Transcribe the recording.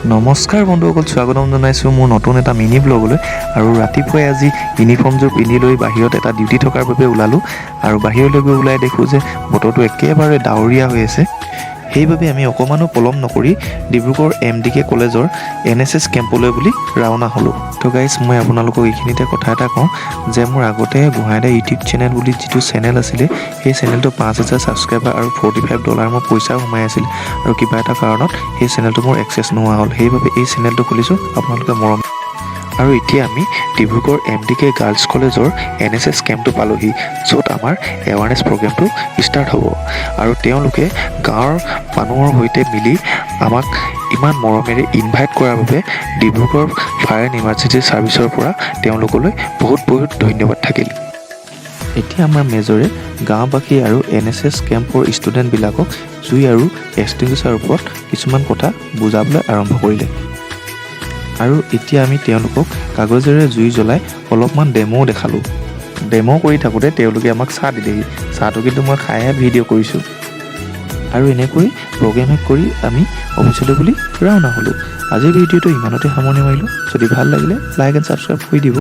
নমস্কাৰ বন্ধুসকল, স্বাগতম জনাইছোঁ মোৰ নতুন এটা মিনি ব্লগলৈ। আৰু ৰাতিপুৱাই আজি ইউনিফৰ্মযোৰ পিন্ধি লৈ বাহিৰত এটা ডিউটি থকাৰ বাবে ওলালোঁ। আৰু বাহিৰলৈ গৈ ওলাই দেখোঁ যে বতৰটো একেবাৰে ডাৱৰীয়া হৈ আছে। সেইবাবে আমি অকণমানো পলম নকৰি ডিব্ৰুগড় MDK কলেজৰ NSS কেম্পলৈ বুলি ৰাওনা হ'লোঁ। তো গাইজ, মই আপোনালোকক এইখিনিতে কথা এটা কওঁ যে মোৰ আগতে গোহাঁইদা ইউটিউব চেনেল বুলি যিটো চেনেল আছিলে, সেই চেনেলটো 5,000 ছাবস্ক্ৰাইবাৰ আৰু $45 মোৰ পইচা সোমাই আছিল। আৰু কিবা এটা কাৰণত সেই চেনেলটো মোৰ একচেছ নোহোৱা হ'ল। সেইবাবে এই চেনেলটো খুলিছোঁ, আপোনালোকে মৰম। আৰু এতিয়া আমি ডিব্ৰুগড় MDK গাৰ্লছ কলেজৰ NSS কেম্পটো পালোহি, য'ত আমাৰ এৱাৰনেছ প্ৰগ্ৰেমটো ষ্টাৰ্ট হ'ব। আৰু তেওঁলোকে গাঁৱৰ মানুহৰ সৈতে মিলি আমাক ইমান মৰমেৰে ইনভাইট কৰাৰ বাবে ডিব্ৰুগড় ফায়াৰ এণ্ড ইমাৰ্জেঞ্চি ছাৰ্ভিচৰ পৰা তেওঁলোকলৈ বহুত বহুত ধন্যবাদ থাকিল। এতিয়া আমাৰ মেজৰে গাঁওবাসী আৰু NSS কেম্পৰ ষ্টুডেণ্টবিলাকক জুই আৰু এক্সটিংগুইছাৰৰ ওপৰত কিছুমান কথা বুজাবলৈ আৰম্ভ কৰিলে। আৰু এতিয়া আমি তেওঁলোকক কাগজেৰে জুই জ্বলাই অলপমান ডেম'ও দেখালোঁ। ডেম' কৰি থাকোঁতে তেওঁলোকে আমাক চাহ দিলেহি। চাহটো কিন্তু মই খাইহে ভিডিঅ' কৰিছোঁ। আৰু এনেকৈ প্ৰগ্ৰেম শেষ কৰি আমি অফিচলৈ বুলি ৰাওনা হ'লোঁ। আজিৰ ভিডিঅ'টো ইমানতে সামৰণি মাৰিলোঁ। যদি ভাল লাগিলে লাইক এণ্ড ছাবস্ক্ৰাইব কৰি দিব।